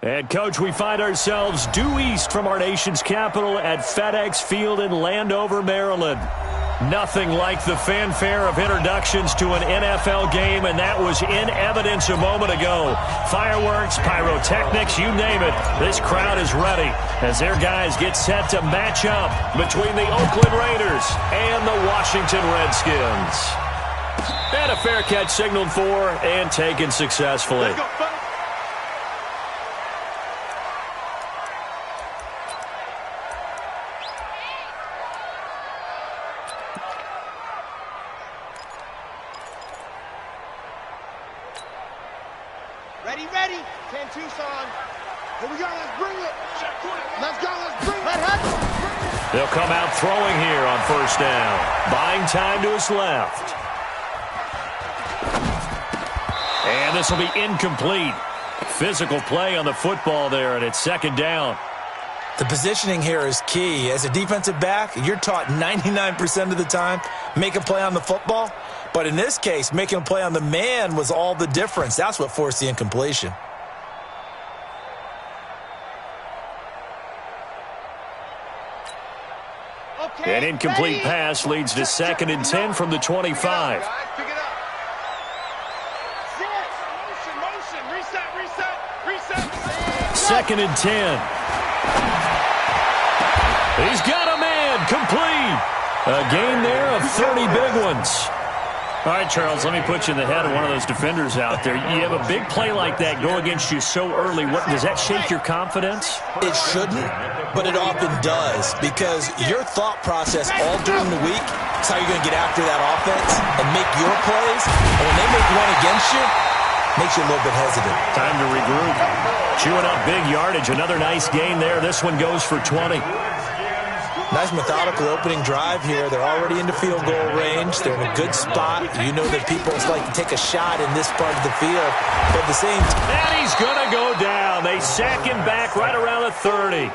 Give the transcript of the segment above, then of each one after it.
And, Coach, we find ourselves due east from our nation's capital at FedEx Field in Landover, Maryland. Nothing like the fanfare of introductions to an NFL game, and that was in evidence a moment ago. Fireworks, pyrotechnics, you name it. This crowd is ready as their guys get set to match up between the Oakland Raiders and the Washington Redskins. And a fair catch signaled for and taken successfully. Ready. 10 Tucson. Here we go. Let's bring it. Let's go. Let's bring it. They'll come out throwing here on first down. Buying time to his left. And this will be incomplete. Physical play on the football there, and it's second down. The positioning here is key. As a defensive back, you're taught 99% of the time, make a play on the football. But in this case, making a play on the man was all the difference. That's what forced the incompletion. Okay, an incomplete pass leads to 2nd and 10 from the 25. Pick it up. Motion. Reset. 2nd and 10. He's got a man. Complete. A gain there of 30 big ones. All right, Charles, let me put you in the head of one of those defenders out there. You have a big play like that go against you so early. Does that shake your confidence? It shouldn't, but it often does, because your thought process all during the week is how you're going to get after that offense and make your plays. And when they make one against you, it makes you a little bit hesitant. Time to regroup. Chewing up big yardage. Another nice gain there. This one goes for 20. Nice methodical opening drive here. They're already into field goal range. They're in a good spot. You know that people like to take a shot in this part of the field. But at the same time, and he's going to go down. They sack him back right around the 30.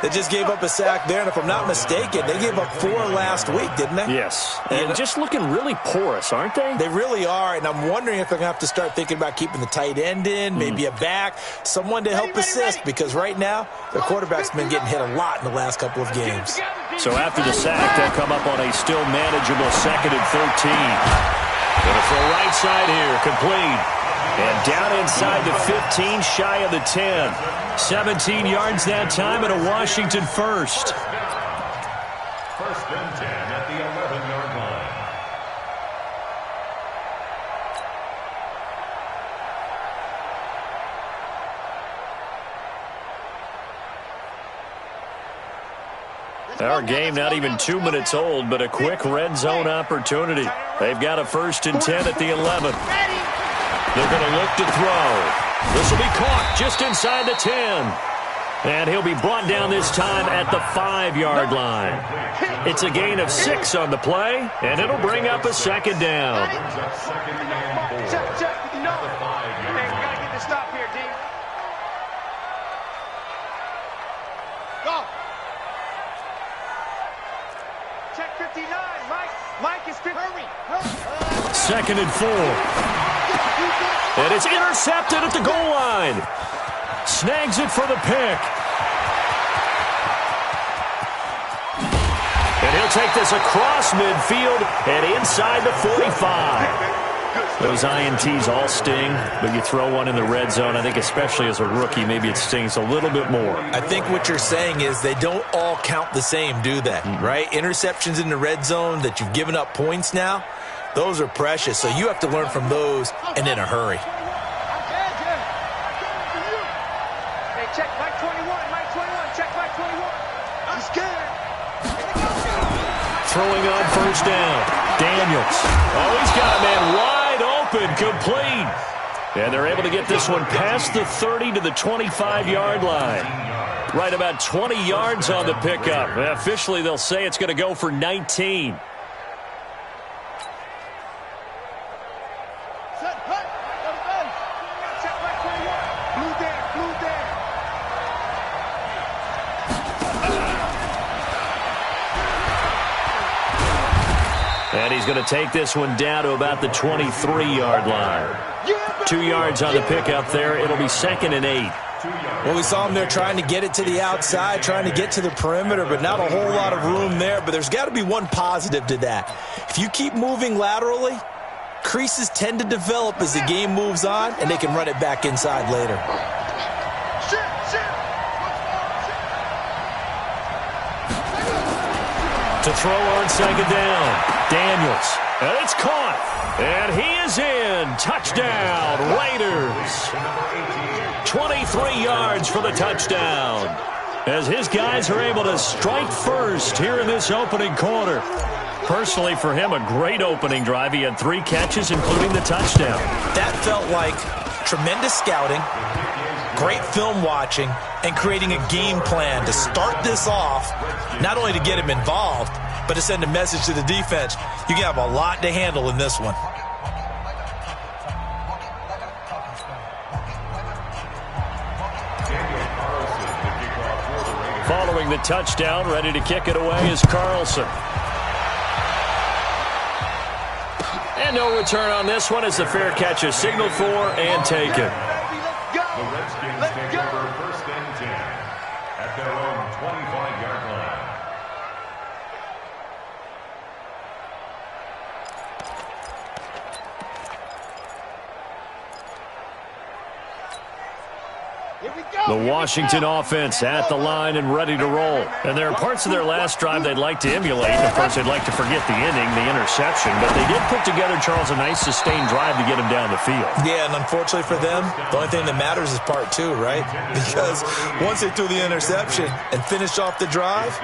They just gave up a sack there, and if I'm not mistaken, they gave up 4 last week, didn't they? Yes. And just looking really porous, aren't they? They really are, and I'm wondering if they're going to have to start thinking about keeping the tight end in, maybe a back, someone to help assist, because right now, their quarterback's been getting hit a lot in the last couple of games. So after the sack, they'll come up on a still manageable 2nd and 13. Going to throw right side here, complete. And down inside the 15, shy of the 10. 17 yards that time and a Washington first. 1st and 10 at the 11-yard line. Our game not even 2 minutes old, but a quick red zone opportunity. They've got a 1st and 10 at the 11. They're going to look to throw. This will be caught just inside the 10. And he'll be brought down this time at the 5-yard line. It's a gain of 6 on the play, and it'll bring up a 2nd down. Go. Check 59. Mike is 50. Hurry. 2nd and 4. And it's intercepted at the goal line. Snags it for the pick. And he'll take this across midfield and inside the 45. Those INTs all sting, but you throw one in the red zone, I think especially as a rookie, maybe it stings a little bit more. I think what you're saying is they don't all count the same, do they? Right? Interceptions in the red zone that you've given up points now, those are precious, so you have to learn from those and in a hurry. Hey, check Mike 21, check Mike 21. I'm scared. Throwing on first down. Daniels. Oh, he's got a man wide open, complete. And they're able to get this one past the 30 to the 25-yard line. Right about 20 yards on the pickup. Officially, they'll say it's going to go for 19. And he's going to take this one down to about the 23-yard line. 2 yards on the pickup there. It'll be 2nd and 8. Well, we saw him there trying to get it to the outside, trying to get to the perimeter, but not a whole lot of room there. But there's got to be one positive to that. If you keep moving laterally, creases tend to develop as the game moves on, and they can run it back inside later. To throw on second down, Daniels. And it's caught. And he is in. Touchdown, Raiders. 23 yards for the touchdown. As his guys are able to strike first here in this opening quarter. Personally, for him, a great opening drive. He had 3 catches, including the touchdown. That felt like tremendous scouting, great film watching, and creating a game plan to start this off, not only to get him involved, but to send a message to the defense. You can have a lot to handle in this one. Following the touchdown, ready to kick it away is Carlson. And no return on this one as the fair catch is signaled for and taken. The Redskins take over first and 10 at their own 25-yard line. The Washington offense at the line and ready to roll. And there are parts of their last drive they'd like to emulate. And, of course, they'd like to forget the inning, the interception. But they did put together, Charles, a nice sustained drive to get him down the field. Yeah, and unfortunately for them, the only thing that matters is part 2, right? Because once they threw the interception and finished off the drive,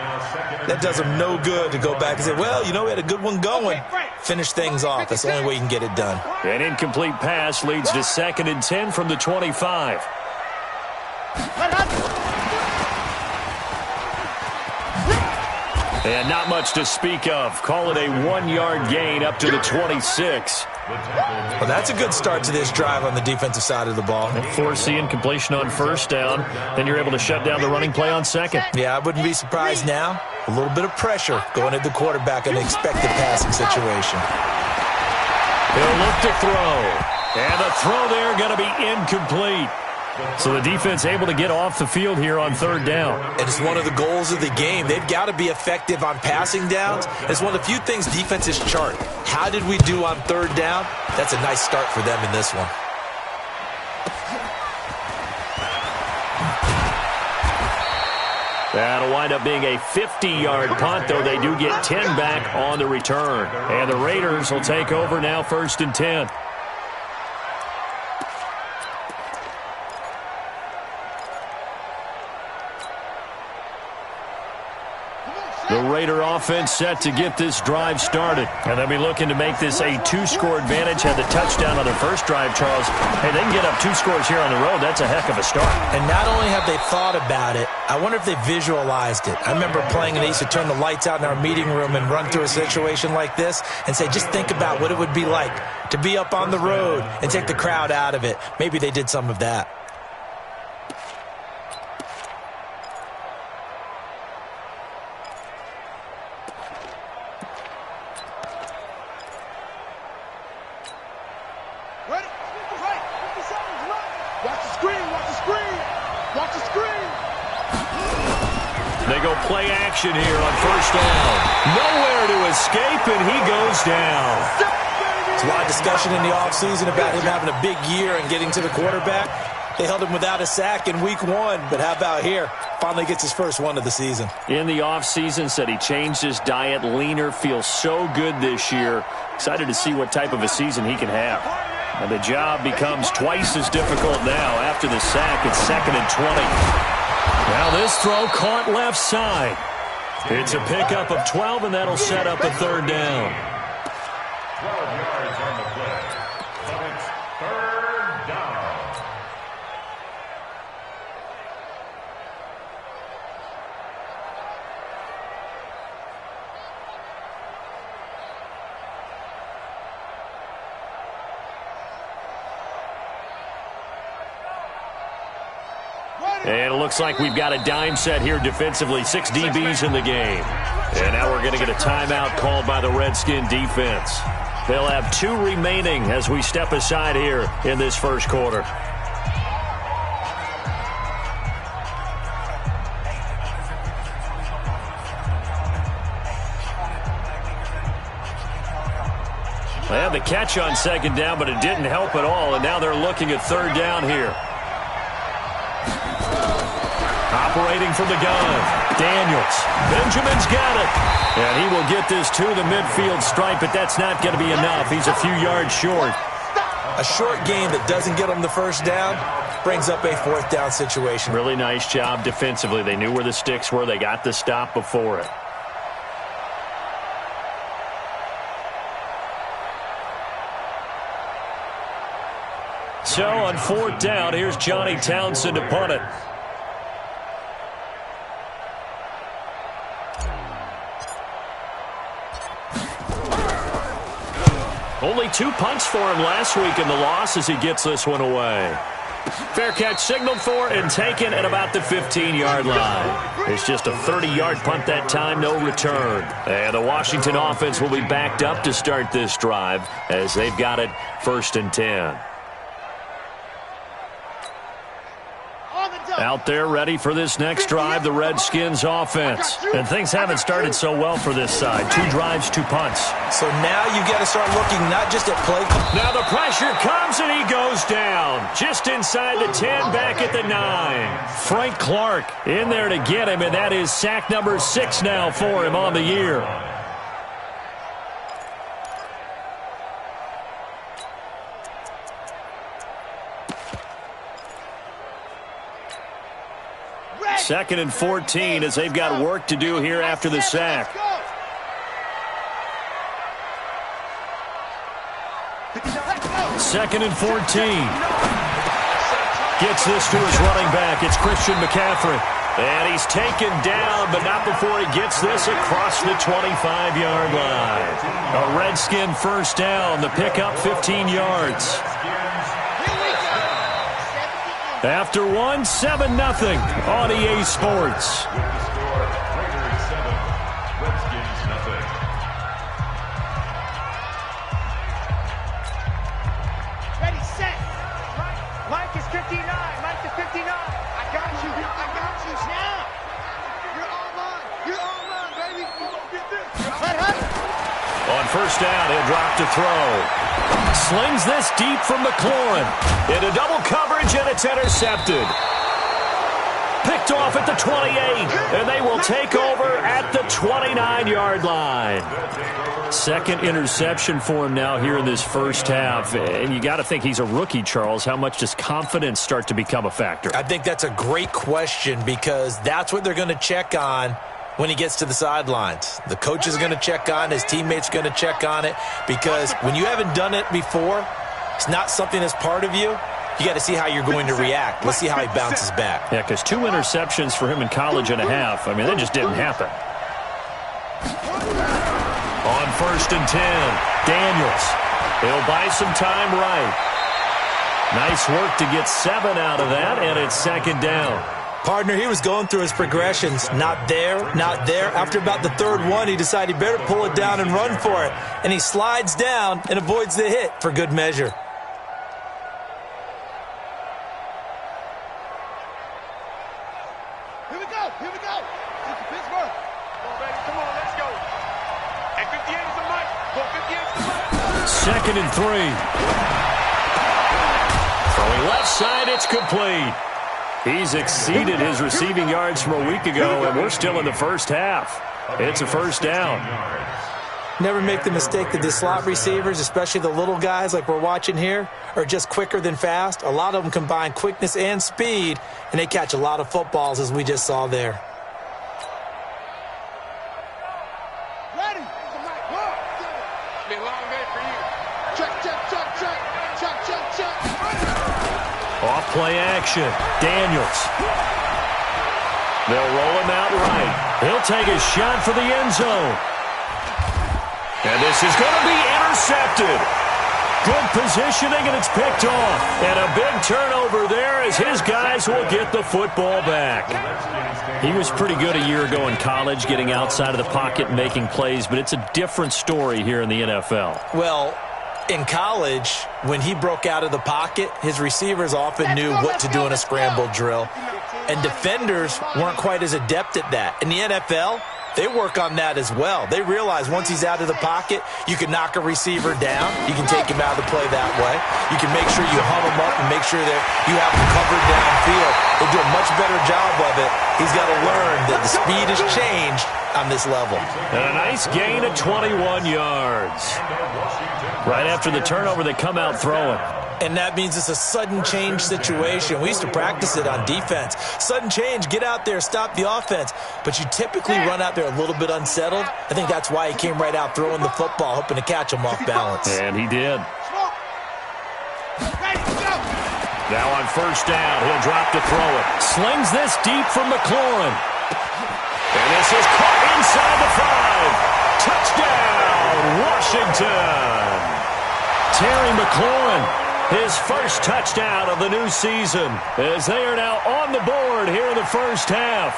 that does them no good to go back and say, well, you know, we had a good one going. Finish things off. That's the only way you can get it done. An incomplete pass leads to 2nd and 10 from the 25. And not much to speak of. Call it a 1-yard gain up to the 26. Well, that's a good start to this drive on the defensive side of the ball. Forcing completion on first down. Then you're able to shut down the running play on second. Yeah, I wouldn't be surprised now. A little bit of pressure going at the quarterback in an expected passing situation. He'll look to throw. And the throw there going to be incomplete. So the defense able to get off the field here on 3rd down. And it's one of the goals of the game. They've got to be effective on passing downs. It's one of the few things defenses chart. How did we do on 3rd down? That's a nice start for them in this one. That'll wind up being a 50-yard punt, though they do get 10 back on the return. And the Raiders will take over now 1st and 10. The Raider offense set to get this drive started. And they'll be looking to make this a 2-score advantage. Had the touchdown on their first drive, Charles. Hey, they can get up 2 scores here on the road. That's a heck of a start. And not only have they thought about it, I wonder if they visualized it. I remember playing and they used to turn the lights out in our meeting room and run through a situation like this and say, just think about what it would be like to be up on the road and take the crowd out of it. Maybe they did some of that. They go play action here on first down. Nowhere to escape, and he goes down. There's a lot of discussion in the offseason about him having a big year and getting to the quarterback. They held him without a sack in week 1, but how about here? Finally gets his first one of the season. In the offseason, said he changed his diet, leaner, feels so good this year. Excited to see what type of a season he can have. And the job becomes twice as difficult now after the sack. It's 2nd and 20. Now this throw caught left side. It's a pickup of 12, and that'll set up a 3rd down. 12 yards on the play, but it's 3rd down. And it looks like we've got a dime set here defensively. 6 DBs in the game. And now we're going to get a timeout called by the Redskin defense. They'll have 2 remaining as we step aside here in this first quarter. the catch on second down, but it didn't help at all, and now they're looking at third down here. Operating from the gun, Daniels. Benjamin's got it. And he will get this to the midfield stripe, but that's not going to be enough. He's a few yards short. A short game that doesn't get them the first down brings up a fourth down situation. Really nice job defensively. They knew where the sticks were. They got the stop before it. So on fourth down, here's Johnny Townsend to punt it. Only 2 punts for him last week in the loss as he gets this one away. Fair catch signaled for and taken at about the 15-yard line. It's just a 30-yard punt that time, no return. And the Washington offense will be backed up to start this drive as they've got it 1st and 10. Out there ready for this next drive, the Redskins offense. And things haven't started so well for this side. 2 drives, 2 punts. So now you got to start looking not just at play. Now the pressure comes and he goes down. Just inside the 10, back at the 9. Frank Clark in there to get him, and that is sack number 6 now for him on the year. Second and 14 as they've got work to do here after the sack. Second and 14. Gets this to his running back. It's Christian McCaffrey. And he's taken down, but not before he gets this across the 25-yard line. A Redskin first down. The pickup 15 yards. After one, 7-0 on EA Sports. Ready, set. Mike is 59. Mike is 59. I got you. Now. You're all mine. You're all mine, baby. You gonna get this. On first down, he'll drop to throw. Slings this deep from McLaurin. Into double coverage, and it's intercepted. Picked off at the 28, and they will take over at the 29-yard line. Second interception for him now here in this first half. And you got to think he's a rookie, Charles. How much does confidence start to become a factor? I think that's a great question because that's what they're going to check on when he gets to the sidelines. The coach is going to check on, his teammates are going to check on it, because when you haven't done it before, it's not something that's part of you. You got to see how you're going to react. Let's see how he bounces back. Yeah, because 2 interceptions for him in college and a half. I mean, that just didn't happen. On first and 10, Daniels. He'll buy some time right. Nice work to get 7 out of that, and it's second down. Partner, he was going through his progressions. Not there, not there. After about the third one, he decided he better pull it down and run for it. And he slides down and avoids the hit for good measure. Here we go. It's Pittsburgh. Come on, baby. Come on, let's go. And 58 is the mic. Go, 58 is the mic. Second and 3. Throwing left side, it's complete. He's exceeded his receiving yards from a week ago, and we're still in the first half. It's a first down. Never make the mistake that the slot receivers, especially the little guys like we're watching here, are just quicker than fast. A lot of them combine quickness and speed, and they catch a lot of footballs, as we just saw there. Ready. It's been a long day for you. Check. Off play action. Daniels. They'll roll him out right. He'll take a shot for the end zone. And this is going to be intercepted. Good positioning, and it's picked off. And a big turnover there as his guys will get the football back. He was pretty good a year ago in college, getting outside of the pocket and making plays, but it's a different story here in the NFL. Well, in college, when he broke out of the pocket, his receivers often knew what to do in a scramble drill. And defenders weren't quite as adept at that. In the NFL, they work on that as well. They realize once he's out of the pocket, you can knock a receiver down. You can take him out of the play that way. You can make sure you hum him up and make sure that you have him covered downfield. They do a much better job of it. He's got to learn that the speed has changed on this level. And a nice gain of 21 yards. Right after the turnover, they come out throwing. And that means it's a sudden change situation. We used to practice it on defense. Sudden change, get out there, stop the offense. But you typically run out there a little bit unsettled. I think that's why he came right out throwing the football, hoping to catch him off balance. And he did. Now on first down, he'll drop to throw it. Slings this deep from McLaurin. And this is caught inside the 5. Touchdown, Washington. Terry McLaurin. His first touchdown of the new season as they are now on the board here in the first half.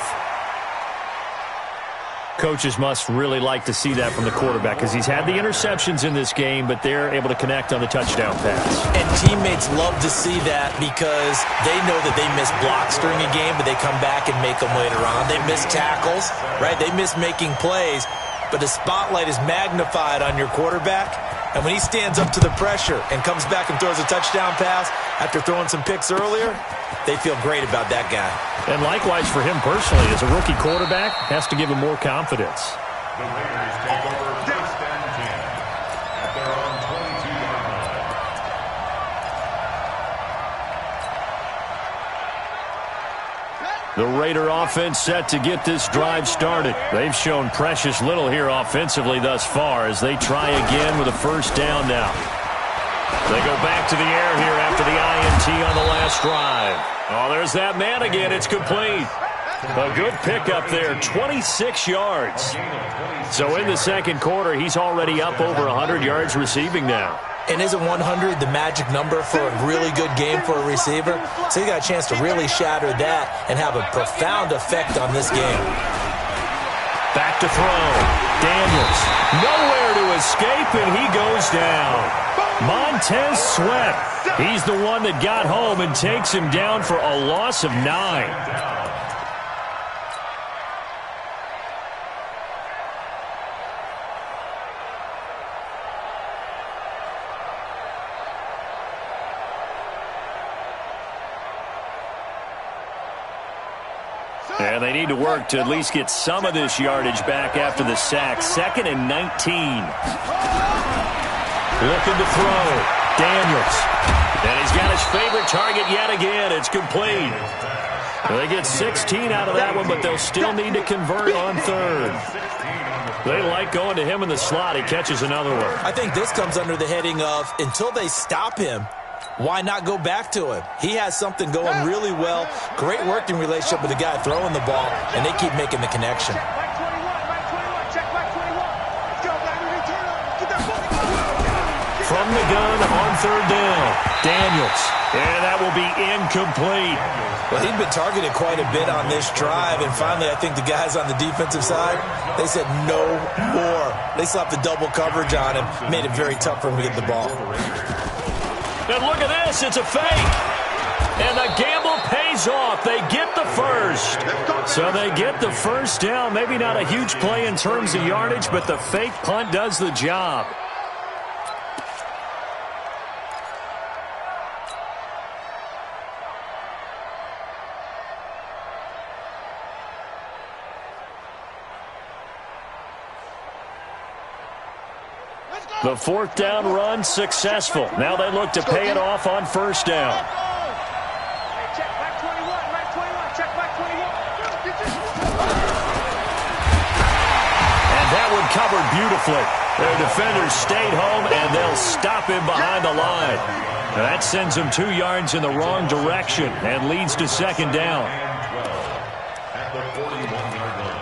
Coaches must really like to see that from the quarterback because he's had the interceptions in this game, but they're able to connect on the touchdown pass. And teammates love to see that because they know that they miss blocks during a game, but they come back and make them later on. They miss tackles, right? They miss making plays, but the spotlight is magnified on your quarterback. And when he stands up to the pressure and comes back and throws a touchdown pass after throwing some picks earlier, they feel great about that guy. And likewise for him personally, as a rookie quarterback, has to give him more confidence. The Raiders take over first and 10 at their own 22-yard line. The Raider offense set to get this drive started. They've shown precious little here offensively thus far as they try again with a first down now. They go back to the air here after the INT on the last drive. Oh, there's that man again. It's complete. A good pickup there, 26 yards. So in the second quarter, he's already up over 100 yards receiving now. And isn't 100 the magic number for a really good game for a receiver? So you got a chance to really shatter that and have a profound effect on this game. Back to throw. Daniels. Nowhere to escape, and he goes down. Montez Sweat. He's the one that got home and takes him down for a loss of 9. And they need to work to at least get some of this yardage back after the sack. 2nd and 19. Looking to throw. Daniels. And he's got his favorite target yet again. It's complete. They get 16 out of that one, but they'll still need to convert on third. They like going to him in the slot. He catches another one. I think this comes under the heading of until they stop him, why not go back to him? He has something going really well. Great working relationship with the guy throwing the ball, and they keep making the connection. From the gun on third down, Daniels. And that will be incomplete. Well, he'd been targeted quite a bit on this drive, and finally I think the guys on the defensive side, they said no more. They slapped the double coverage on him, made it very tough for him to get the ball. And look at this, it's a fake. And the gamble pays off. They get the first. So they get the first down. Maybe not a huge play in terms of yardage, but the fake punt does the job. The fourth down run successful. Now they look to pay it off on first down. Check back 21, right 21, check back 21. And that one covered beautifully. Their defenders stayed home, and they'll stop him behind the line. Now that sends him 2 yards in the wrong direction and leads to second down. At the 41-yard line.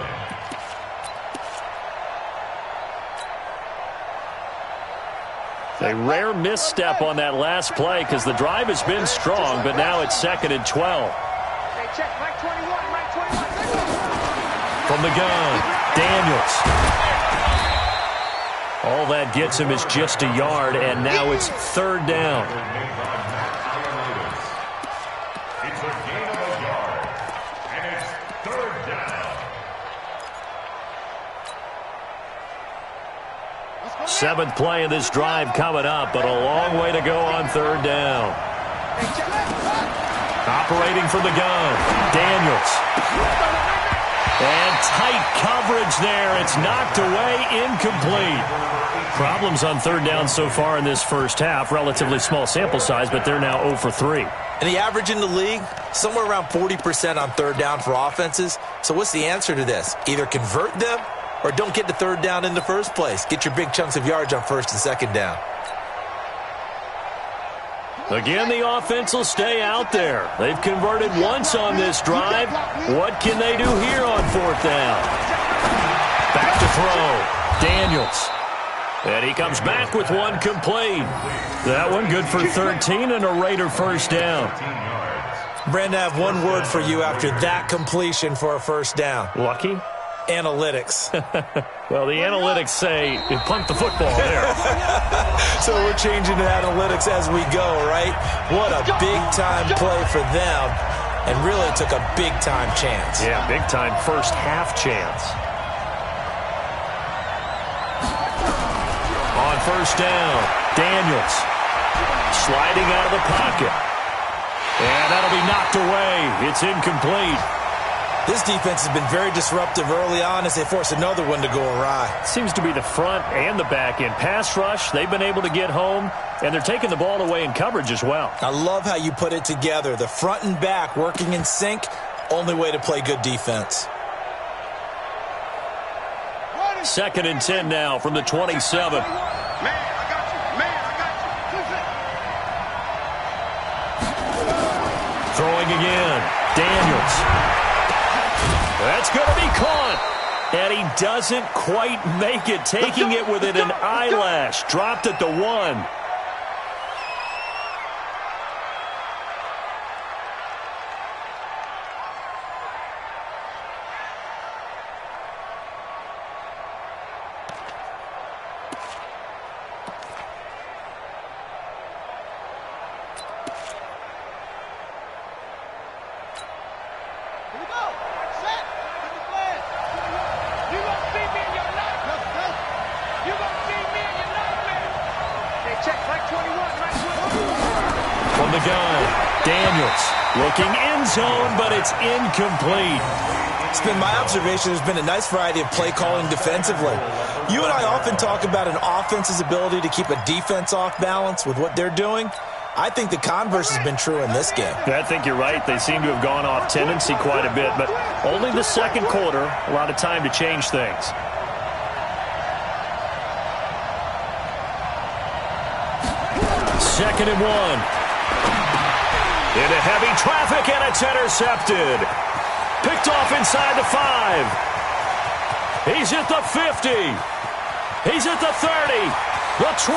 A rare misstep on that last play because the drive has been strong, but now it's 2nd and 12. Hey, check back 21, right 21. From the gun, Daniels. All that gets him is just a yard, and now it's third down. It's a gain of a yard, and it's third down. 7th play of this drive coming up, but a long way to go on 3rd down. Operating from the gun, Daniels. And tight coverage there. It's knocked away, incomplete. Problems on 3rd down so far in this first half. Relatively small sample size, but they're now 0 for 3. And the average in the league, somewhere around 40% on 3rd down for offenses. So what's the answer to this? Either convert them or don't get to 3rd down in the first place. Get your big chunks of yards on 1st and 2nd down. Again, the offense will stay out there. They've converted once on this drive. What can they do here on 4th down? Back to throw. Daniels. And he comes back with one complete. That one good for 13 and a Raider first down. Brandon, I have one word for you after that completion for a first down. Lucky? Analytics. Well, the analytics say you punt the football there. So we're changing to analytics as we go, right? What a big-time play for them, and really took a big-time chance. Yeah, big-time first half chance. On 1st down, Daniels sliding out of the pocket. And that'll be knocked away. It's incomplete. This defense has been very disruptive early on as they force another one to go awry. Seems to be the front and the back end. Pass rush, they've been able to get home, and they're taking the ball away in coverage as well. I love how you put it together. The front and back working in sync, only way to play good defense. 2nd and 10 now from the 27. Throwing again. Daniels. That's going to be caught. And he doesn't quite make it. Taking it within an eyelash. Dropped at the 1. From the gun, Daniels looking end zone, but it's incomplete. It's been my observation there's been a nice variety of play calling defensively. You and I often talk about an offense's ability to keep a defense off balance with what they're doing. I think the converse has been true in this game. I think you're right. They seem to have gone off tendency quite a bit, but only the 2nd quarter, a lot of time to change things. 2nd and 1. Into heavy traffic, and it's intercepted. Picked off inside the 5. He's at the 50. He's at the 30. The 20.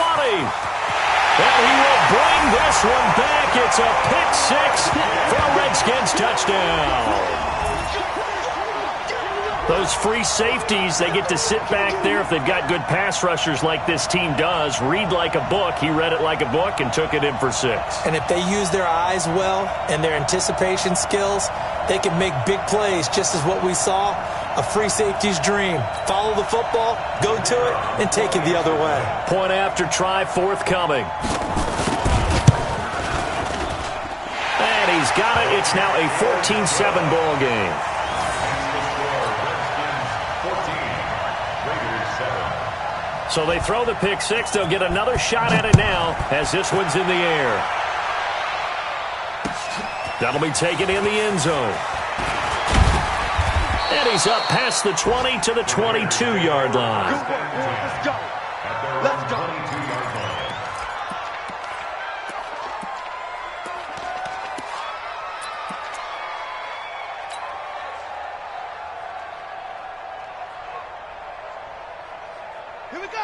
And he will bring this one back. It's a pick 6 for a Redskins touchdown. Those free safeties, they get to sit back there if they've got good pass rushers like this team does. Read like a book. He read it like a book and took it in for 6. And if they use their eyes well and their anticipation skills, they can make big plays, just as what we saw, a free safety's dream. Follow the football, go to it, and take it the other way. Point after try forthcoming. And he's got it. It's now a 14-7 ball game. So they throw the pick 6. They'll get another shot at it now as this one's in the air. That'll be taken in the end zone. And he's up past the 20 to the 22-yard line. Let's go. Let's go.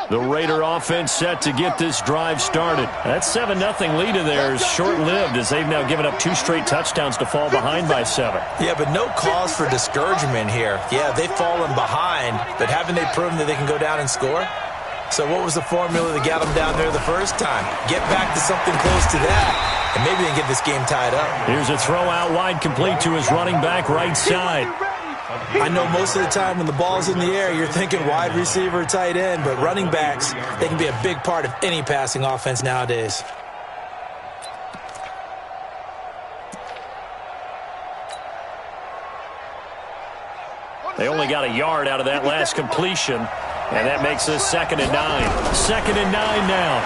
The Raider offense set to get this drive started. That 7-0 lead of theirs short-lived as they've now given up 2 straight touchdowns to fall behind by 7. Yeah, but no cause for discouragement here. Yeah, they've fallen behind, but haven't they proven that they can go down and score? So what was the formula that got them down there the first time? Get back to something close to that, and maybe they can get this game tied up. Here's a throw out wide complete to his running back right side. I know most of the time when the ball's in the air, you're thinking wide receiver, tight end, but running backs, they can be a big part of any passing offense nowadays. They only got a yard out of that last completion, and that makes us 2nd and 9. 2nd and 9 now.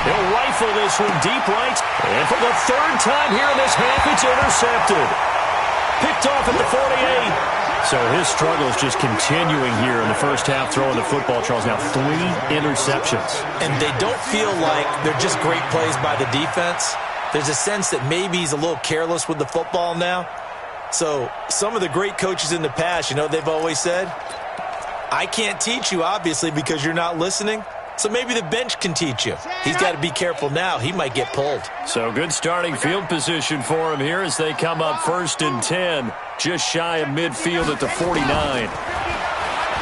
He'll rifle this one deep right, and for the 3rd time here in this half, it's intercepted. Picked off at the 48. So his struggle is just continuing here in the first half, throwing the football, Charles. Now 3 interceptions. And they don't feel like they're just great plays by the defense. There's a sense that maybe he's a little careless with the football now. So some of the great coaches in the past, you know, they've always said, I can't teach you, obviously, because you're not listening. So maybe the bench can teach you. He's got to be careful now. He might get pulled. So good starting field position for him here as they come up 1st and 10, just shy of midfield at the 49.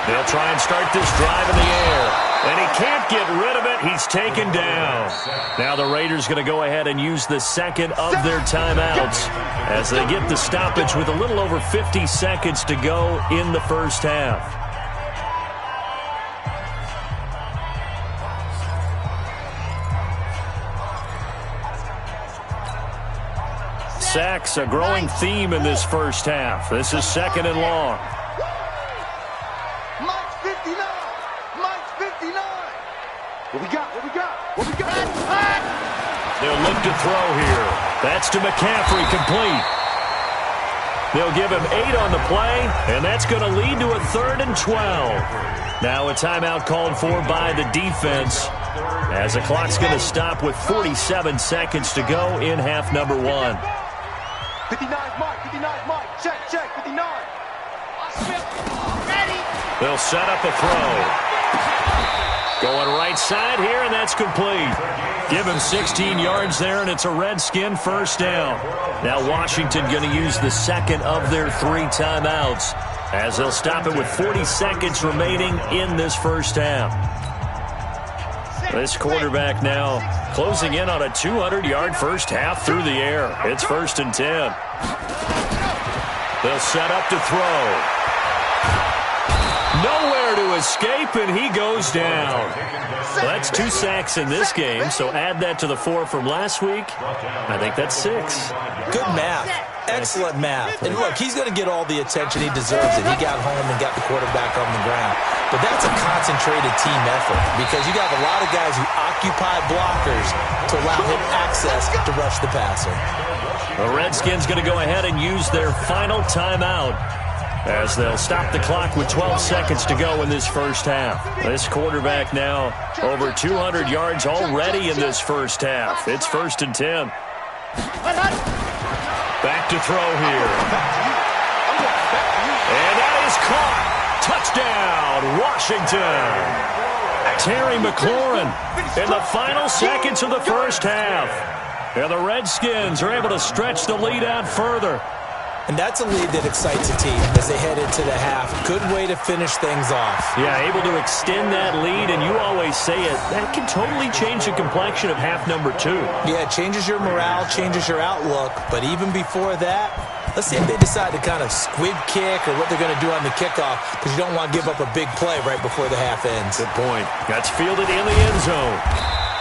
They'll try and start this drive in the air. And he can't get rid of it. He's taken down. Now the Raiders going to go ahead and use the 2nd of their timeouts as they get the stoppage with a little over 50 seconds to go in the first half. Sacks, a growing theme in this first half. This is 2nd and long. Mike's 59. Mike's 59. What we got? What we got? What we got? They'll look to throw here. That's to McCaffrey, complete. They'll give him 8 on the play, and that's going to lead to a 3rd and 12. Now a timeout called for by the defense as the clock's going to stop with 47 seconds to go in half number 1. 59 Mike, 59 Mike. Check, check, 59. Ready. They'll set up a throw. Going right side here, and that's complete. Give him 16 yards there, and it's a Redskin first down. Now Washington going to use the 2nd of their 3 timeouts as they'll stop it with 40 seconds remaining in this first half. This quarterback now closing in on a 200-yard first half through the air. It's 1st and 10. They'll set up to throw. Nowhere to escape, and he goes down. Well, that's 2 sacks in this game, so add that to the 4 from last week. I think that's 6. Good math. Excellent math. And look, he's going to get all the attention he deserves, and he got home and got the quarterback on the ground. But that's a concentrated team effort because you got a lot of guys who occupy blockers to allow him access to rush the passer. The Redskins going to go ahead and use their final timeout as they'll stop the clock with 12 seconds to go in this first half. This quarterback now over 200 yards already in this first half. It's 1st and 10. Back to throw here. And that is caught. Touchdown, Washington. Terry McLaurin in the final seconds of the first half. And the Redskins are able to stretch the lead out further. And that's a lead that excites a team as they head into the half. Good way to finish things off. Yeah, able to extend that lead, and you always say it, that can totally change the complexion of half number 2. Yeah, it changes your morale, changes your outlook. But even before that, let's see if they decide to kind of squib kick or what they're going to do on the kickoff, because you don't want to give up a big play right before the half ends. Good point. That's fielded in the end zone.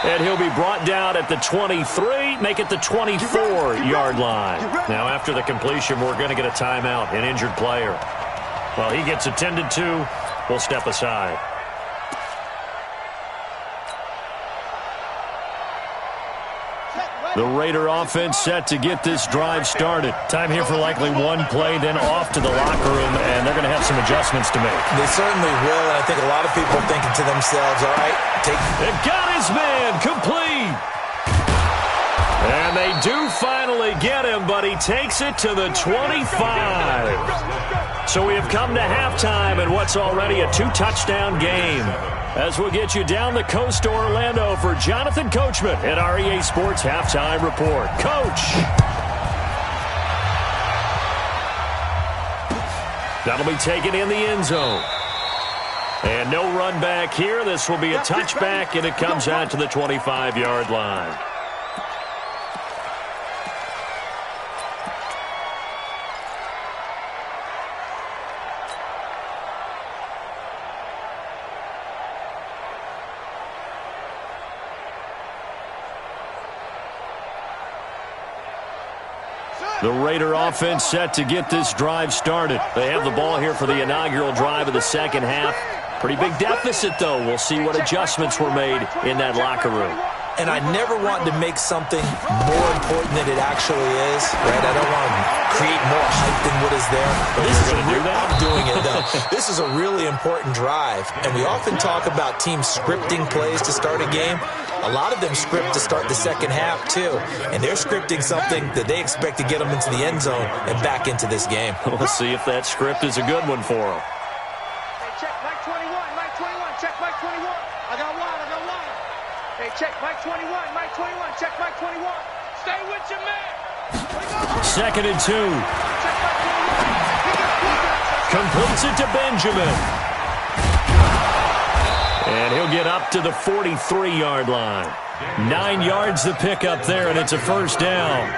And he'll be brought down at the 23, make it the 24-yard line. Now, after the completion, we're going to get a timeout, an injured player. While he gets attended to, we'll step aside. The Raider offense set to get this drive started. Time here for likely one play, then off to the locker room, and they're going to have some adjustments to make. They certainly will, and I think a lot of people are thinking to themselves, all right, they've got his man complete. And they do finally get him, but he takes it to the 25. So we have come to halftime in what's already a 2-touchdown game. As we'll get you down the coast to Orlando for Jonathan Coachman at our EA Sports Halftime Report. Coach! That'll be taken in the end zone. And no run back here. This will be a touchback, and it comes out to the 25-yard line. The Raider offense set to get this drive started. They have the ball here for the inaugural drive of the second half. Pretty big deficit, though. We'll see what adjustments were made in that locker room. And I never want to make something more important than it actually is, right? I don't want to create more hype than what is there. But this is I'm doing it, though. This is a really important drive. And we often talk about teams scripting plays to start a game. A lot of them script to start the second half, too. And they're scripting something that they expect to get them into the end zone and back into this game. We'll see if that script is a good one for them. Hey, check Mike 21, Mike 21, check Mike 21. I got one. Hey, check Mike 21, Mike 21, check Mike 21. Stay with your man. 2nd and 2. Check Mike 21. Completes it to Benjamin. And he'll get up to the 43-yard line. 9 yards to pick up there, and it's a first down.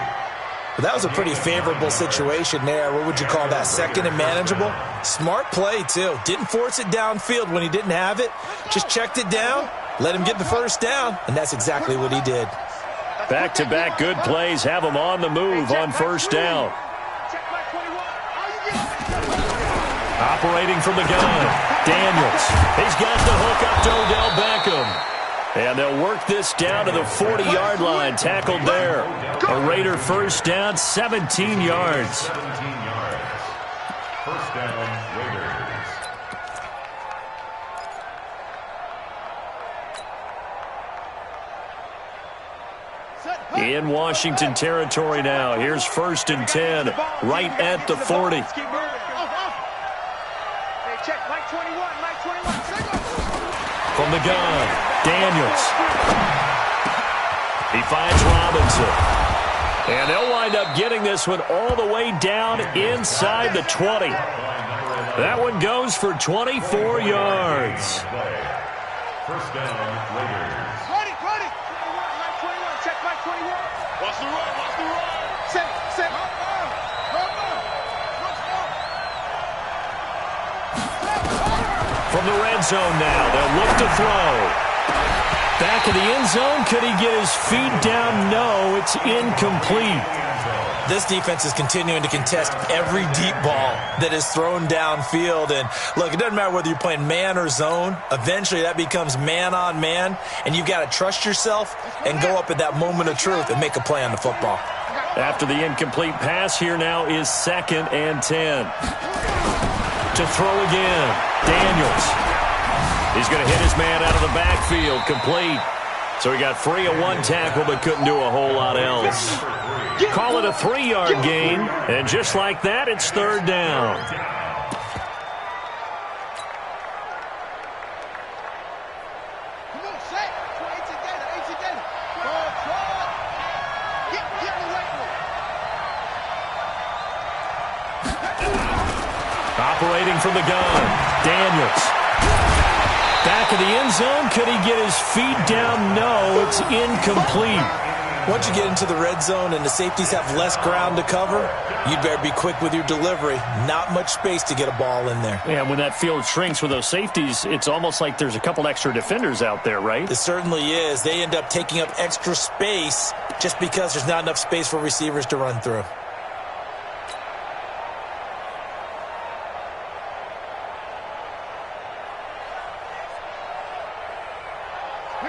That was a pretty favorable situation there. What would you call that? Second and manageable? Smart play, too. Didn't force it downfield when he didn't have it. Just checked it down, let him get the first down, and that's exactly what he did. Back-to-back good plays have him on the move on first down. Operating from the gun, Daniels. He's got the hook up to Odell Beckham. And they'll work this down to the 40-yard line, tackled there. A Raider first down, 17 yards. 17 yards. First down, Raiders. In Washington territory now. Here's 1st and 10, right at the 40. Check Mike 21, Mike 21. From the gun, Daniels. He finds Robinson. And they'll wind up getting this one all the way down inside the 20. That one goes for 24 yards. First down, Raiders. Ready. Mike 21, check Mike 21. Watch the run. Set. From the red zone now, they'll look to throw. Back of the end zone, could he get his feet down? No, it's incomplete. This defense is continuing to contest every deep ball that is thrown downfield. And look, it doesn't matter whether you're playing man or zone. Eventually, that becomes man on man. And you've got to trust yourself and go up at that moment of truth and make a play on the football. After the incomplete pass, here now is 2nd and 10. To throw again, Daniels. He's going to hit his man out of the backfield, complete. So he got free of one tackle but couldn't do a whole lot else. Call it a 3-yard gain, and just like that, it's 3rd down. Come on, set. 18 together. Get away from him. Operating from the gun, Daniels. Back of the end zone, could he get his feet down? No, it's incomplete. Once you get into the red zone and the safeties have less ground to cover, you'd better be quick with your delivery. Not much space to get a ball in there. Yeah, when that field shrinks with those safeties, it's almost like there's a couple extra defenders out there, right? It certainly is. They end up taking up extra space just because there's not enough space for receivers to run through.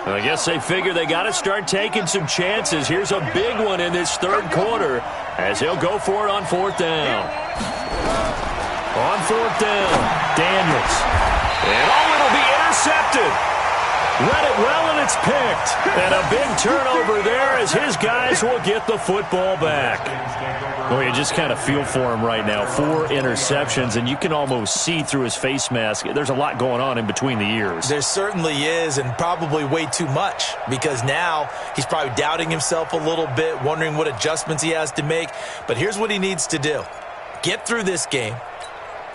I guess they figure they got to start taking some chances. Here's a big one in this 3rd quarter as he'll go for it on 4th down. On 4th down, Daniels. And it'll be intercepted. Read it well, and it's picked. And a big turnover there as his guys will get the football back. Well, you just kind of feel for him right now. 4 interceptions, and you can almost see through his face mask. There's a lot going on in between the ears. There certainly is, and probably way too much, because now he's probably doubting himself a little bit, wondering what adjustments he has to make. But here's what he needs to do. Get through this game,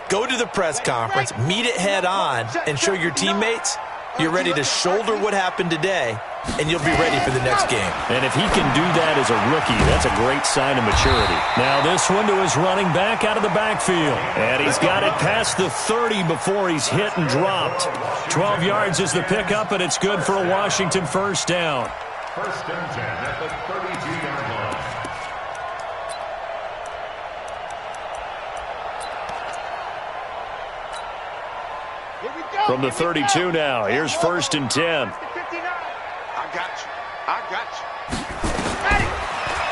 go to the press conference, meet it head on, and show your teammates you're ready to shoulder what happened today, and you'll be ready for the next game. And if he can do that as a rookie, that's a great sign of maturity. Now this one to his running back out of the backfield. And he's got it past the 30 before he's hit and dropped. 12 yards is the pickup, and it's good for a Washington first down. First and 10 at the 32-yard line. From the 32 now, here's 1st and 10. I got you. I got you.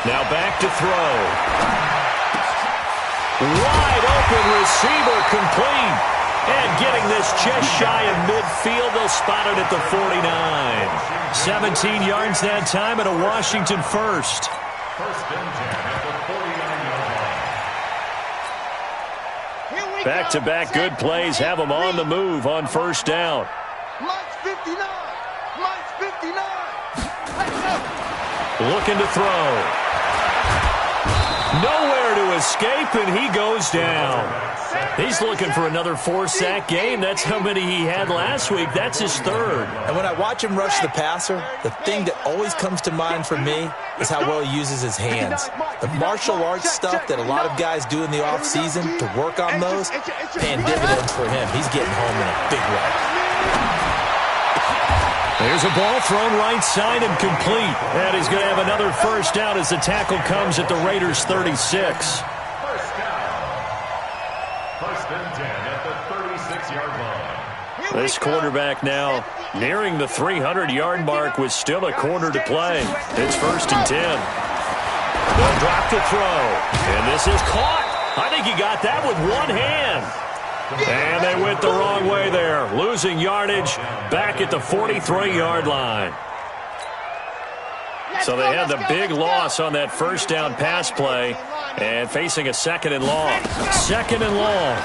Now back to throw. Wide open receiver complete. And getting this just shy of midfield, they'll spot it at the 49. 17 yards that time, and a Washington first. 1st and 10 at the 49-yard line. Back-to-back good plays have them on the move on 1st down. Mike's 59. Mike's 59. Looking to throw. Nowhere to escape, and he goes down. He's looking for another 4-sack game. That's how many he had last week. That's his 3rd. And when I watch him rush the passer, the thing that always comes to mind for me is how well he uses his hands. The martial arts stuff that a lot of guys do in the offseason to work on those, paying dividends for him. He's getting home in a big way. There's a ball thrown right side and complete. And he's going to have another 1st down as the tackle comes at the Raiders' 36. 1st and 10 at the 36-yard line. This quarterback now nearing the 300-yard mark with still a quarter to play. It's 1st and 10. They'll drop the throw. And this is caught. I think he got that with one hand. And they went the wrong way there. Losing yardage back at the 43-yard line. So they had the big loss on that 1st down pass play and facing a 2nd and long. 2nd and long.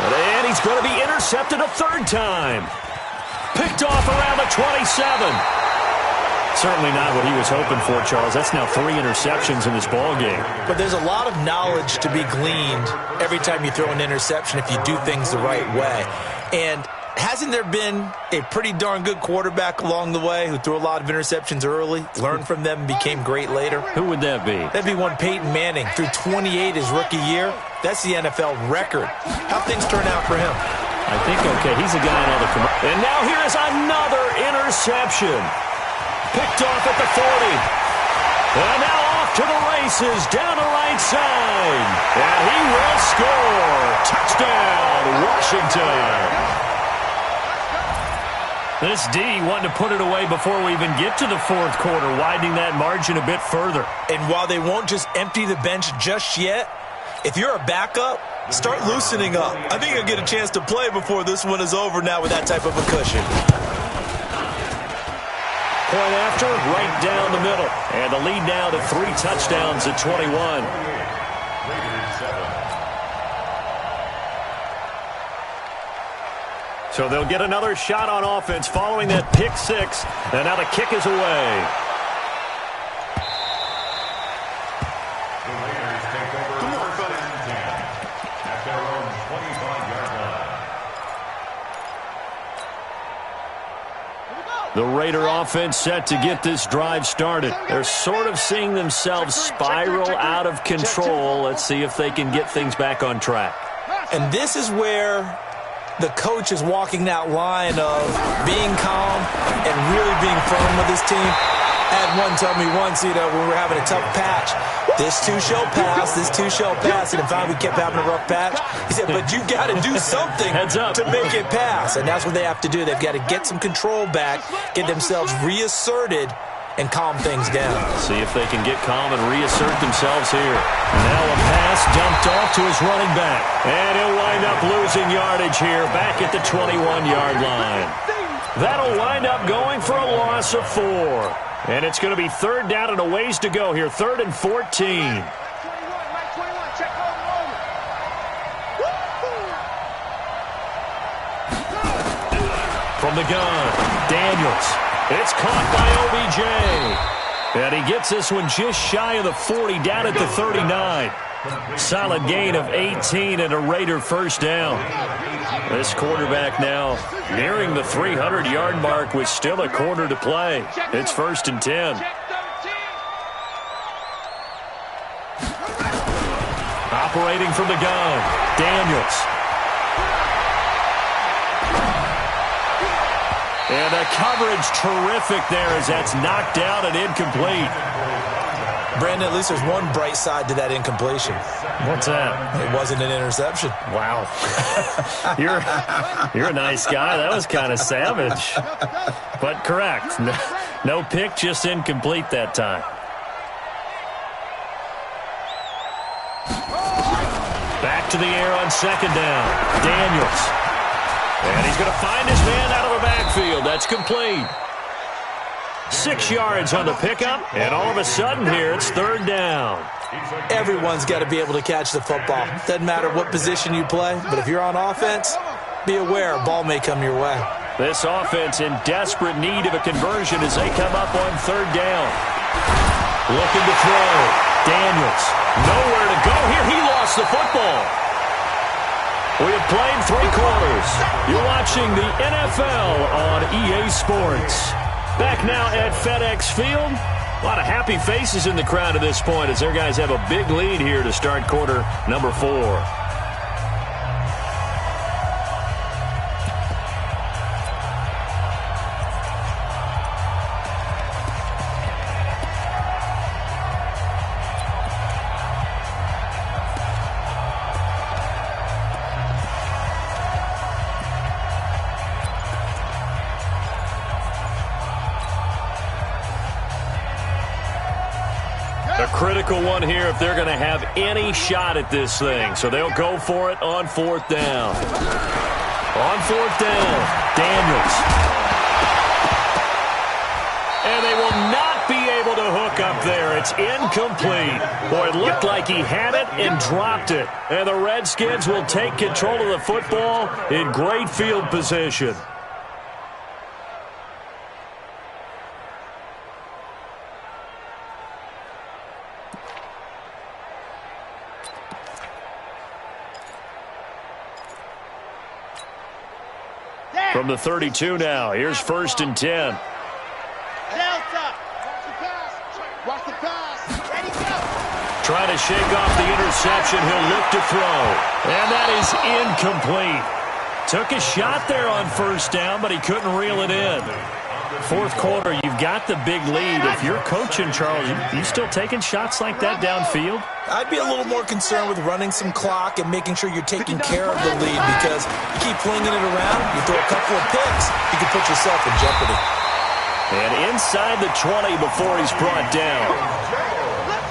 And he's going to be intercepted a 3rd time. Picked off around the 27. Certainly not what he was hoping for, Charles. That's now 3 interceptions in this ball game. But there's a lot of knowledge to be gleaned every time you throw an interception if you do things the right way. And hasn't there been a pretty darn good quarterback along the way who threw a lot of interceptions early, learned from them, and became great later? Who would that be? That'd be one Peyton Manning. Threw 28 his rookie year. That's the NFL record. How'd things turn out for him? I think, okay, he's a guy in all the commercials. And now here is another interception. Picked off at the 40. And now off to the races down the right side. And he will score. Touchdown, Washington. This D wanting to put it away before we even get to the 4th quarter, widening that margin a bit further. And while they won't just empty the bench just yet, if you're a backup, start loosening up. I think you'll get a chance to play before this one is over now with that type of a cushion. Point after, right down the middle. And the lead now to 3 touchdowns at 21. So they'll get another shot on offense following that pick 6. And now the kick is away. The Raiders take over 1st and 10 at their own 25-yard line. The Raider offense set to get this drive started. They're sort of seeing themselves spiral out of control. Let's see if they can get things back on track. And this is where the coach is walking that line of being calm and really being firm with his team. I had one tell me once, when we were having a tough patch, this too shall pass, this too shall pass. And if we kept having a rough patch, he said, but you got to do something to make it pass. And that's what they have to do. They've got to get some control back, get themselves reasserted, and calm things down. See if they can get calm and reassert themselves here. Now a pass dumped off to his running back. And he'll wind up losing yardage here back at the 21-yard line. That'll wind up going for a loss of 4. And it's going to be 3rd down and a ways to go here. 3rd and 14. From the gun, Daniels. It's caught by OBJ. And he gets this one just shy of the 40, down at the 39. Solid gain of 18 and a Raider 1st down. This quarterback now nearing the 300-yard mark with still a quarter to play. It's 1st and 10. Operating from the gun, Daniels. And the coverage terrific there as that's knocked down and incomplete. Brandon, at least there's one bright side to that incompletion. What's that? It wasn't an interception. Wow. You're a nice guy. That was kind of savage. But correct. No pick, just incomplete that time. Back to the air on second down. Daniels. And he's going to find his man out of the backfield. That's complete. 6 yards on the pickup, and all of a sudden here, it's third down. Everyone's got to be able to catch the football. Doesn't matter what position you play, but if you're on offense, be aware a ball may come your way. This offense in desperate need of a conversion as they come up on third down. Looking to throw. Daniels. Nowhere to go here. He lost the football. We have played 3 quarters. You're watching the NFL on EA Sports. Back now at FedEx Field. A lot of happy faces in the crowd at this point as their guys have a big lead here to start quarter number 4. A critical one here if they're going to have any shot at this thing. So they'll go for it on fourth down. On fourth down, Daniels. And they will not be able to hook up there. It's incomplete. Boy, it looked like he had it and dropped it. And the Redskins will take control of the football in great field position. From the 32 now, here's 1st and 10. Watch the pass. Ready, go. Trying to shake off the interception. He'll look to throw. And that is incomplete. Took a shot there on first down, but he couldn't reel it in. Fourth quarter, you've got the big lead. If you're coaching, Charles, you still taking shots like that downfield? I'd be a little more concerned with running some clock and making sure you're taking care of the lead, because you keep flinging it around, you throw a couple of picks, you can put yourself in jeopardy. And inside the 20 before he's brought down.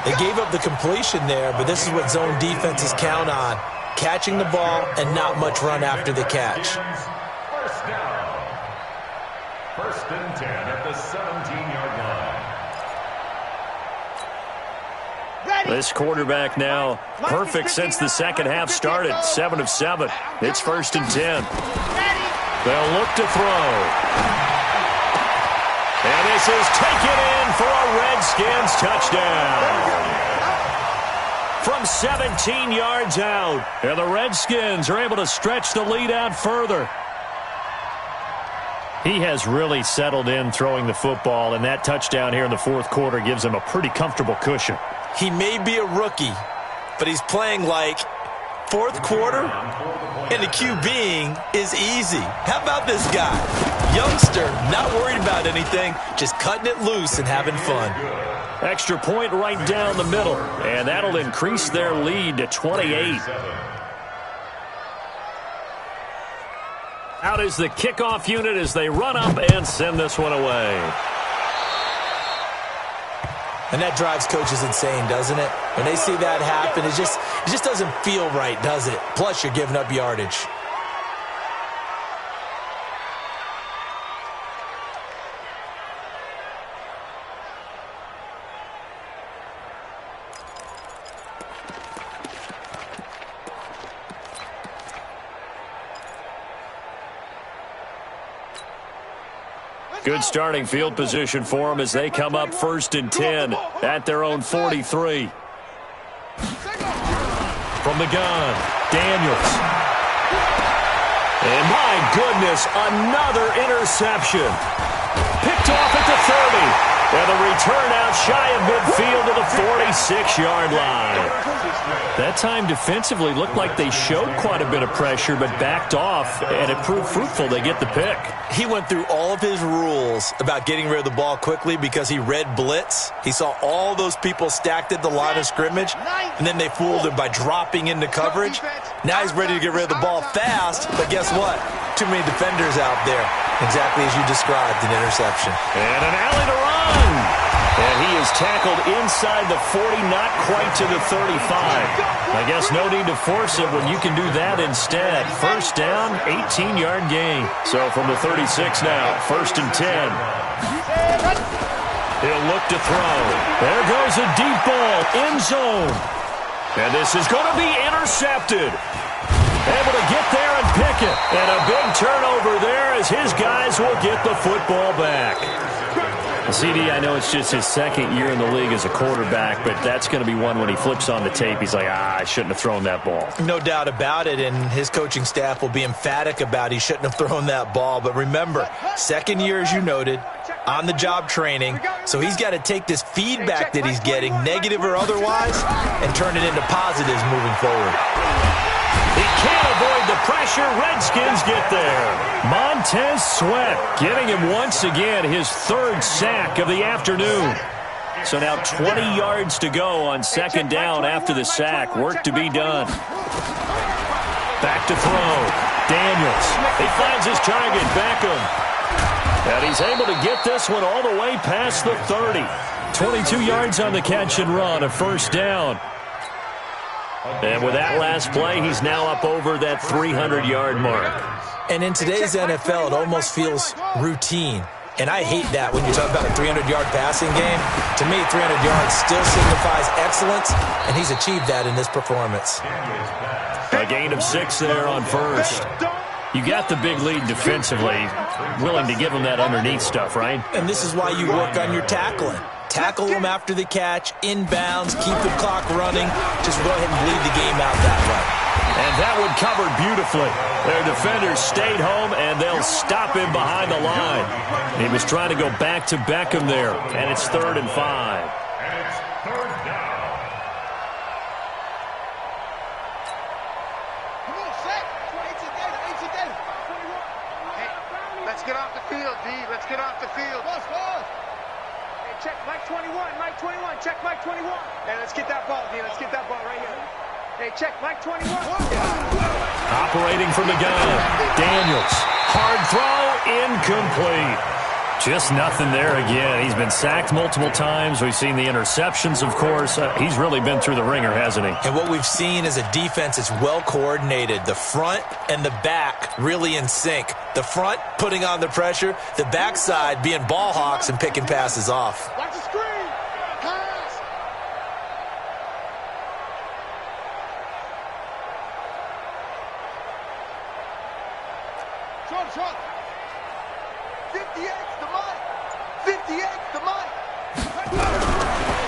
They gave up the completion there, but this is what zone defenses count on. Catching the ball and not much run after the catch. First down. 1st and 10 at the 17-yard line. This quarterback now perfect since the second half started. 7 of 7. It's 1st and 10. They'll look to throw. And this is taken in for a Redskins touchdown. From 17 yards out. And the Redskins are able to stretch the lead out further. He has really settled in throwing the football, and that touchdown here in the fourth quarter gives him a pretty comfortable cushion. He may be a rookie, but he's playing like fourth quarter, and the QBing is easy. How about this guy? Youngster, not worried about anything, just cutting it loose and having fun. Extra point right down the middle, and that'll increase their lead to 28. Out is the kickoff unit as they run up and send this one away. And that drives coaches insane, doesn't it? When they see that happen, it just doesn't feel right, does it? Plus, you're giving up yardage. Good starting field position for them as they come up 1st and 10 at their own 43. From the gun, Daniels. And my goodness, another interception. Picked off at the 30. And the return out shy of midfield to the 46-yard line. That time defensively looked like they showed quite a bit of pressure but backed off, and it proved fruitful. They get the pick. He went through all of his rules about getting rid of the ball quickly because he read blitz. He saw all those people stacked at the line of scrimmage, and then they fooled him by dropping into coverage. Now he's ready to get rid of the ball fast, but guess what? Too many defenders out there. Exactly as you described, an interception. And an alley to run. And he is tackled inside the 40, not quite to the 35. I guess no need to force it when you can do that instead. First down, 18-yard gain. So from the 36 now, 1st and 10. He'll look to throw. There goes a deep ball, end zone. And this is going to be intercepted. Able to get there and pick it. And a big turnover there as his guys will get the football back. CD, I know it's just his second year in the league as a quarterback, but that's going to be one when he flips on the tape. He's like, I shouldn't have thrown that ball. No doubt about it, and his coaching staff will be emphatic about he shouldn't have thrown that ball. But remember, second year, as you noted, on-the-job training, so he's got to take this feedback that he's getting, negative or otherwise, and turn it into positives moving forward. He can't avoid the pressure. Redskins get there. Montez Sweat getting him once again his 3rd sack of the afternoon. So now 20 yards to go on 2nd down after the sack. Work to be done. Back to throw. Daniels. He finds his target, Beckham. And he's able to get this one all the way past the 30. 22 yards on the catch and run, a 1st down. And with that last play, he's now up over that 300-yard mark. And in today's NFL, it almost feels routine. And I hate that when you talk about a 300-yard passing game. To me, 300 yards still signifies excellence, and he's achieved that in this performance. A gain of 6 there on 1st. You got the big lead defensively, willing to give him that underneath stuff, right? And this is why you work on your tackling. Tackle them after the catch, inbounds, keep the clock running. Just go ahead and bleed the game out that way. And that one covered beautifully. Their defenders stayed home, and they'll stop him behind the line. He was trying to go back to Beckham there, and it's 3rd and 5. And it's 3rd down. Come on, set. 18 data. Hey, let's get off the field, D. Let's get off the field. Hey, check Mike 21. Check Mike 21. Hey, let's get that ball, D. Let's get that ball right here. Hey, check Mike 21. Operating from the gun. Daniels. Hard throw. Incomplete. Just nothing there again. He's been sacked multiple times. We've seen the interceptions, of course. He's really been through the ringer, hasn't he? And what we've seen is a defense that's well coordinated. The front and the back really in sync. The front putting on the pressure. The backside being ball hawks and picking passes off. Watch the screen. Pass. Short. 58's the mic. 58's the mic.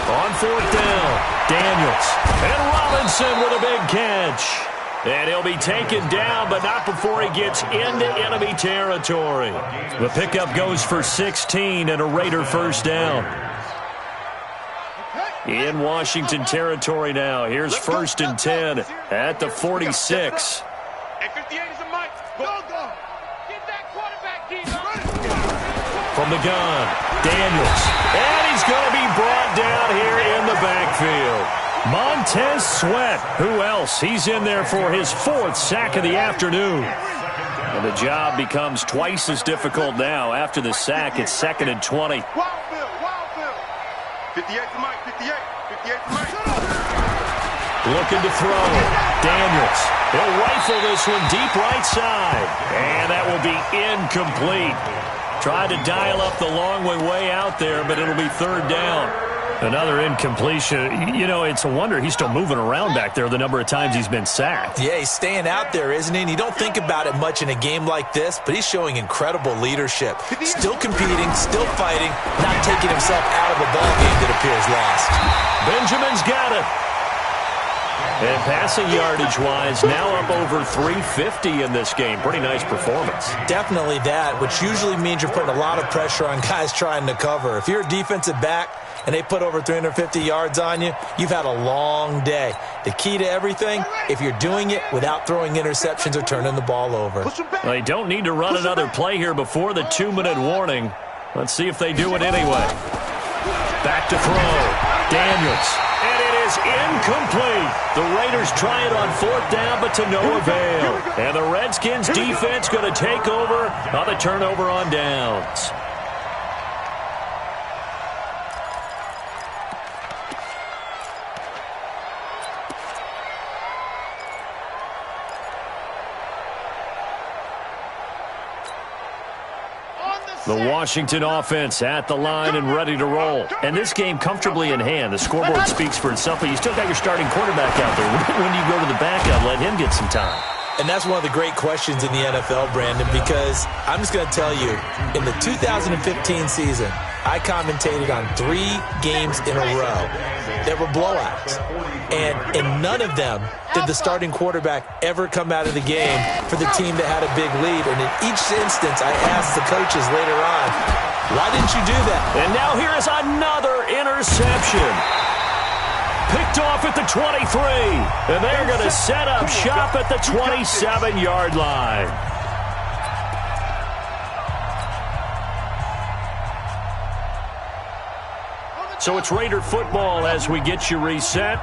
On 4th down, Daniels. And Robinson with a big catch. And he'll be taken down, but not before he gets into enemy territory. The pickup goes for 16 and a Raider 1st down. In Washington territory now. Here's 1st and 10 at the 46. Hey, 58 is the mic. Go. Get that quarterback, D. From the gun, Daniels. And he's going to be brought down here in the backfield. Montez Sweat. Who else? He's in there for his 4th sack of the afternoon. And the job becomes twice as difficult now. After the sack, it's 2nd and 20. Wild Bill. 58 the mic. 58 the mic. Looking to throw. Daniels. He'll rifle this one deep right side. And that will be incomplete. Tried to dial up the long way out there, but it'll be 3rd down. Another incompletion. You know, it's a wonder he's still moving around back there the number of times he's been sacked. Yeah, he's staying out there, isn't he? And you don't think about it much in a game like this, but he's showing incredible leadership. Still competing, still fighting, not taking himself out of a ball game that appears lost. Benjamin's got it. And passing yardage-wise, now up over 350 in this game. Pretty nice performance. Definitely that, which usually means you're putting a lot of pressure on guys trying to cover. If you're a defensive back and they put over 350 yards on you, you've had a long day. The key to everything, if you're doing it without throwing interceptions or turning the ball over. Well, they don't need to run another play here before the 2-minute warning. Let's see if they do it anyway. Back to throw. Daniels. And it is incomplete. The Raiders try it on 4th down, but to no avail. And the Redskins defense going to take over on the turnover on downs. The Washington offense at the line and ready to roll. And this game comfortably in hand. The scoreboard speaks for itself, but you still got your starting quarterback out there. When do you go to the backup, let him get some time? And that's one of the great questions in the NFL, Brandon, because I'm just going to tell you, in the 2015 season, I commentated on 3 games in a row. There were blowouts. And in none of them did the starting quarterback ever come out of the game for the team that had a big lead. And in each instance, I asked the coaches later on, why didn't you do that? And now here is another interception. Picked off at the 23. And they're going to set up shop at the 27-yard line. So it's Raider football as we get you reset.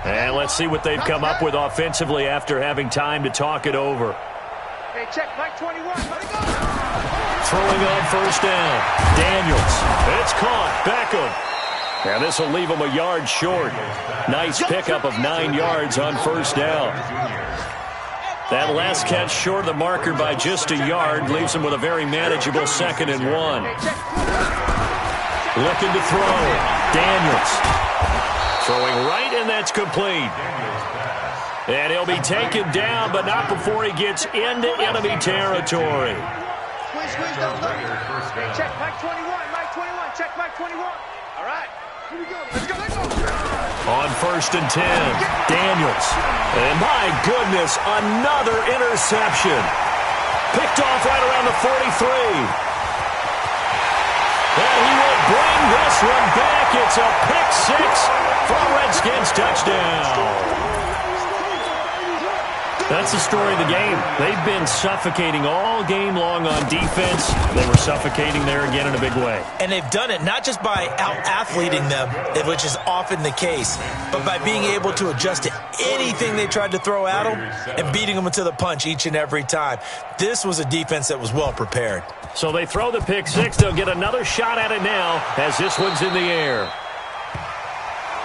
And let's see what they've come up with offensively after having time to talk it over. Hey, check, Mike 21. Throwing on 1st down. Daniels. It's caught. Beckham. And this will leave him a yard short. Nice pickup of 9 yards on 1st down. That last catch short of the marker by just a yard leaves him with a very manageable 2nd and 1. Looking to throw. Daniels. Throwing right, and that's complete. And he'll be taken down, but not before he gets into enemy territory. Squeeze, don't look. Hey, check, Mike 21, Mike 21, check, Mike 21. All right, here we go. Let's go. On 1st and 10, Daniels. And my goodness, another interception. Picked off right around the 43. And he will bring this one back. It's a pick 6 for a Redskins touchdown. That's the story of the game. They've been suffocating all game long on defense. They were suffocating there again in a big way. And they've done it not just by out-athleting them, which is often the case, but by being able to adjust to anything they tried to throw at them and beating them to the punch each and every time. This was a defense that was well prepared. So they throw the pick 6. They'll get another shot at it now as this one's in the air.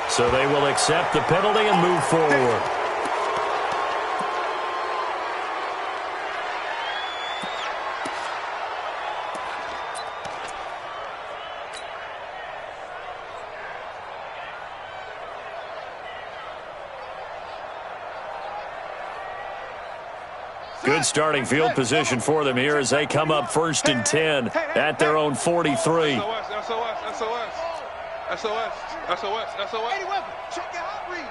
So they will accept the penalty and move forward. Good starting field position for them here as they come up 1st and 10 at their own 43. SOS. Eddie Weber, check your hot read.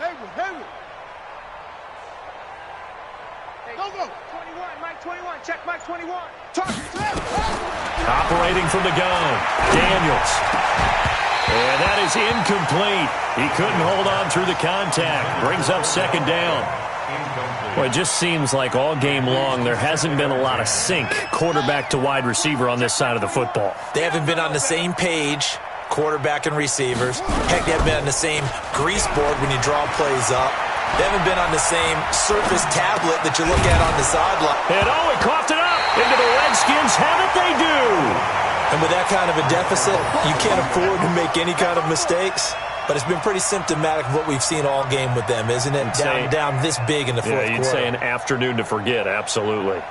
Hayward. Go. 21, Mike 21, check Mike 21. Operating from the gun, Daniels. And that is incomplete. He couldn't hold on through the contact. Brings up 2nd down. Well, it just seems like all game long there hasn't been a lot of sync quarterback to wide receiver on this side of the football. They haven't been on the same page, quarterback and receivers. Heck, they haven't been on the same grease board when you draw plays up. They haven't been on the same Surface tablet that you look at on the sideline. And he coughed it up into the Redskins. Have it they do. And with that kind of a deficit, you can't afford to make any kind of mistakes. But it's been pretty symptomatic of what we've seen all game with them, isn't it? Down this big in the fourth quarter. Yeah, you'd say an afternoon to forget, absolutely.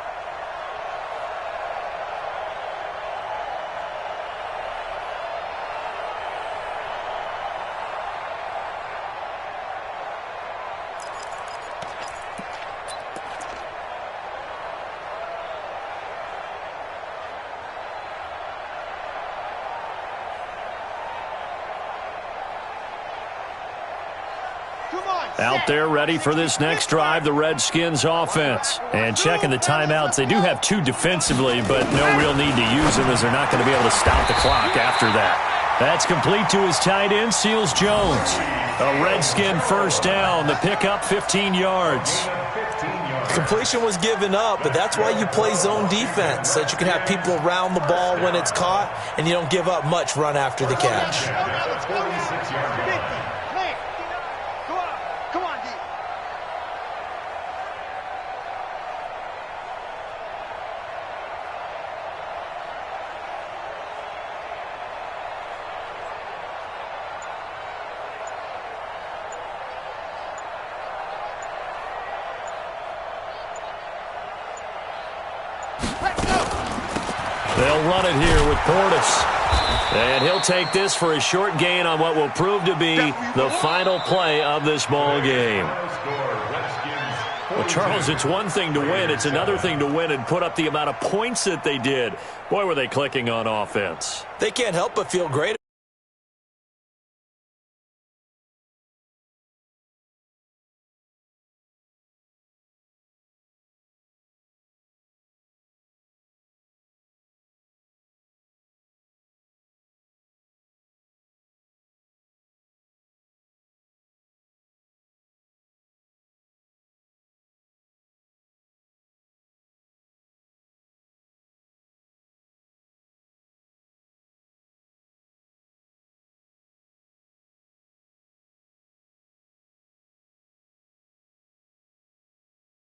Out there ready for this next drive, the Redskins offense. And checking the timeouts, they do have 2 defensively, but no real need to use them as they're not going to be able to stop the clock after that. That's complete to his tight end, Seals Jones. A Redskin first down, the pickup 15 yards. Completion was given up, but that's why you play zone defense, so that you can have people around the ball when it's caught, and you don't give up much run after the catch. They'll run it here with Portis. And he'll take this for a short gain on what will prove to be the final play of this ball game. Well, Charles, it's one thing to win. It's another thing to win and put up the amount of points that they did. Boy, were they clicking on offense. They can't help but feel great